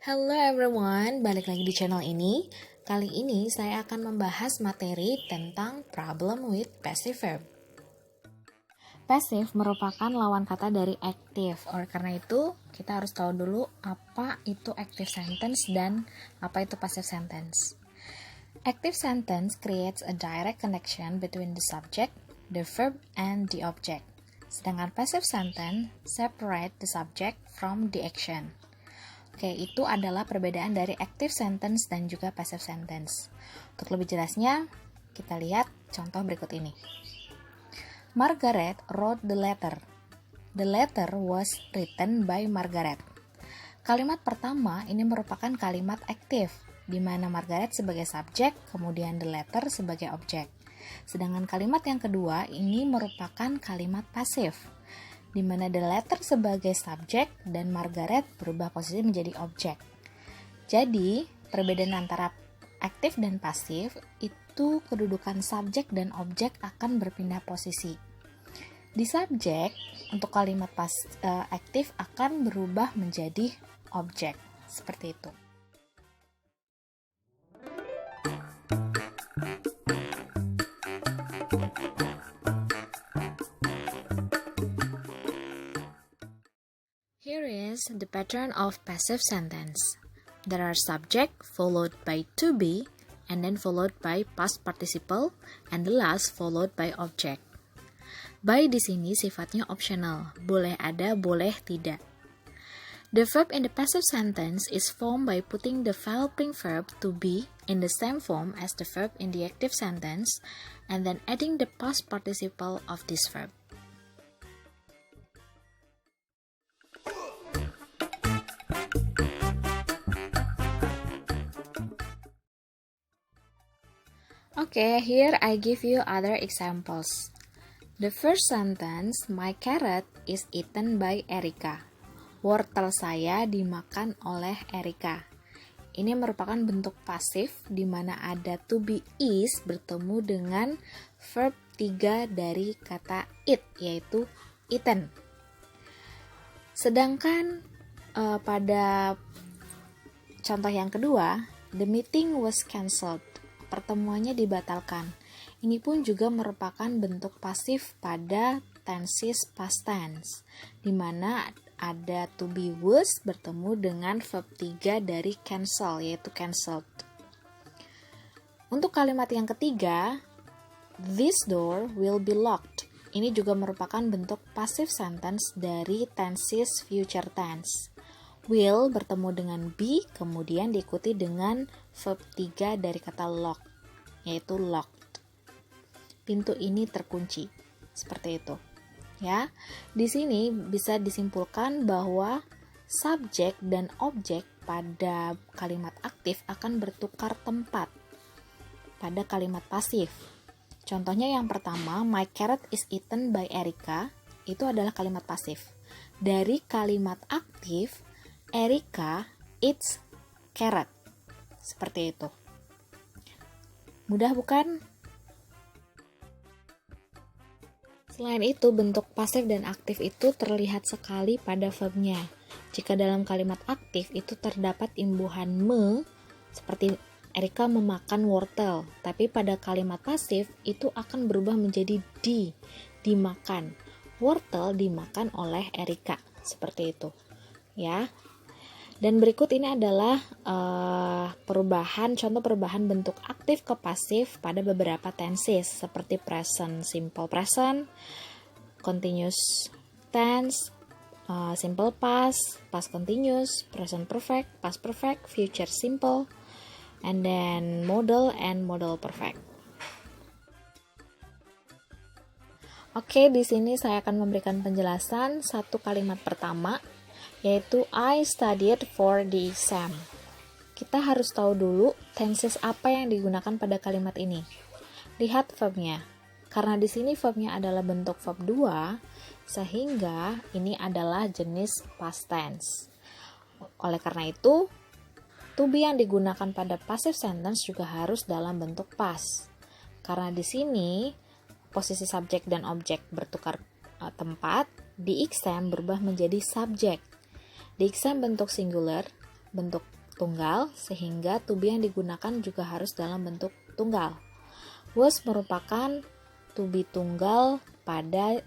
Hello everyone, balik lagi di channel ini. Kali ini saya akan membahas materi tentang problem with passive verb. Passive merupakan lawan kata dari active. Oleh karena itu, kita harus tahu dulu apa itu active sentence dan apa itu passive sentence. Active sentence creates a direct connection between the subject, the verb, and the object. Sedangkan passive sentence separate the subject from the action. Oke, itu adalah perbedaan dari active sentence dan juga passive sentence. Untuk lebih jelasnya, kita lihat contoh berikut ini. Margaret wrote the letter. The letter was written by Margaret. Kalimat pertama ini merupakan kalimat aktif, di mana Margaret sebagai subjek, kemudian the letter sebagai objek. Sedangkan kalimat yang kedua ini merupakan kalimat pasif, di mana the letter sebagai subjek dan Margaret berubah posisi menjadi objek. Jadi, perbedaan antara aktif dan pasif itu kedudukan subjek dan objek akan berpindah posisi. Di subjek, untuk kalimat aktif akan berubah menjadi objek. Seperti itu. Here is the pattern of passive sentence. There are subject followed by to be and then followed by past participle and the last followed by object. By di sini sifatnya optional, boleh ada, boleh tidak. The verb in the passive sentence is formed by putting the helping verb to be in the same form as the verb in the active sentence and then adding the past participle of this verb. Okay, here I give you other examples. The first sentence, my carrot is eaten by Erika. Wortel saya dimakan oleh Erika. Ini merupakan bentuk pasif di mana ada to be is bertemu dengan verb 3 dari kata eat, yaitu eaten. Sedangkan pada contoh yang kedua, the meeting was cancelled. Pertemuannya dibatalkan. Ini pun juga merupakan bentuk pasif pada tenses past tense, di mana ada to be was bertemu dengan verb 3 dari cancel, yaitu cancelled. Untuk kalimat yang ketiga, this door will be locked. Ini juga merupakan bentuk passive sentence dari tenses future tense. Will bertemu dengan be, kemudian diikuti dengan verb 3 dari kata lock, yaitu locked. Pintu ini terkunci. Seperti itu. Ya. Di sini bisa disimpulkan bahwa subjek dan objek pada kalimat aktif akan bertukar tempat pada kalimat pasif. Contohnya yang pertama, my carrot is eaten by Erika, itu adalah kalimat pasif. Dari kalimat aktif, Erika eats carrot. Seperti itu. Mudah bukan? Selain itu, bentuk pasif dan aktif itu terlihat sekali pada verbnya. Jika dalam kalimat aktif itu terdapat imbuhan me, seperti Erika memakan wortel, tapi pada kalimat pasif itu akan berubah menjadi dimakan. Wortel dimakan oleh Erika, seperti itu. Ya. Dan berikut ini adalah contoh perubahan bentuk aktif ke pasif pada beberapa tenses seperti present simple present, continuous tense, simple past, past continuous, present perfect, past perfect, future simple, and then modal and modal perfect. Oke, di sini saya akan memberikan penjelasan satu kalimat pertama, yaitu I studied for the exam. Kita harus tahu dulu tenses apa yang digunakan pada kalimat ini. Lihat verbnya. Karena di sini verbnya adalah bentuk verb 2, sehingga ini adalah jenis past tense. Oleh karena itu, to be yang digunakan pada passive sentence juga harus dalam bentuk past. Karena di sini posisi subjek dan objek bertukar tempat, the exam berubah menjadi subjek. The exam bentuk singular, bentuk tunggal, sehingga to be yang digunakan juga harus dalam bentuk tunggal. Was merupakan to be tunggal pada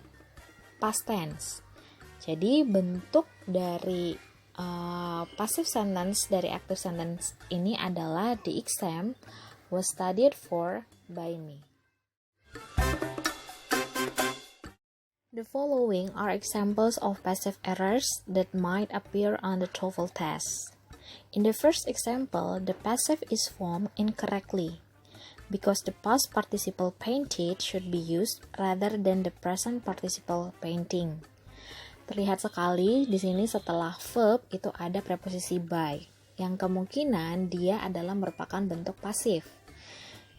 past tense. Jadi bentuk dari passive sentence dari active sentence ini adalah the exam was studied for by me. The following are examples of passive errors that might appear on the TOEFL test. In the first example, the passive is formed incorrectly because the past participle painted should be used rather than the present participle painting. Terlihat sekali di sini setelah verb itu ada preposisi by, yang kemungkinan dia adalah merupakan bentuk pasif.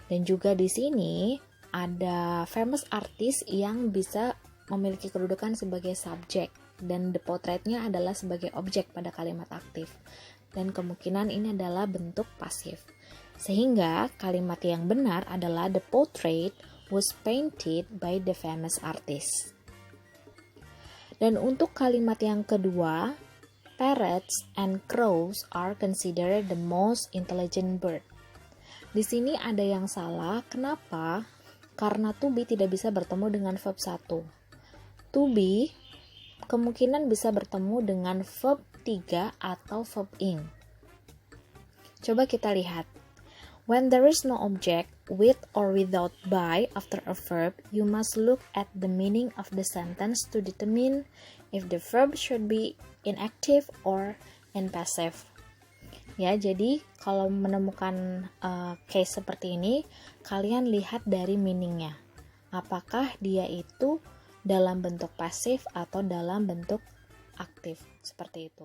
Dan juga di sini ada famous artist yang bisa memiliki kedudukan sebagai subjek dan the portraitnya adalah sebagai objek pada kalimat aktif. Dan kemungkinan ini adalah bentuk pasif. Sehingga kalimat yang benar adalah the portrait was painted by the famous artist. Dan untuk kalimat yang kedua, parrots and crows are considered the most intelligent bird. Di sini ada yang salah. Kenapa? Karena to be tidak bisa bertemu dengan verb 1. To be kemungkinan bisa bertemu dengan verb 3 atau verb ing. Coba kita lihat. When there is no object with or without by after a verb, you must look at the meaning of the sentence to determine if the verb should be in active or in passive. Ya, jadi kalau menemukan case seperti ini, kalian lihat dari meaningnya. Apakah dia itu dalam bentuk pasif atau dalam bentuk aktif, seperti itu.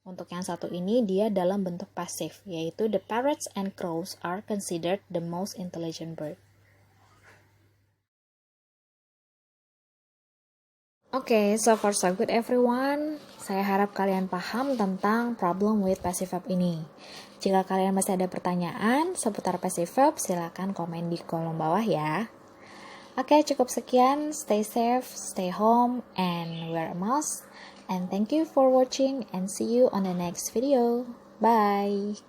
Untuk yang satu ini dia dalam bentuk pasif, yaitu the parrots and crows are considered the most intelligent bird. Oke, so far so good everyone. Saya harap kalian paham tentang problem with passive verb ini. Jika kalian masih ada pertanyaan seputar passive verb, silakan komen di kolom bawah ya. Oke, cukup sekian. Stay safe, stay home, and wear a mask. And thank you for watching and see you on the next video. Bye!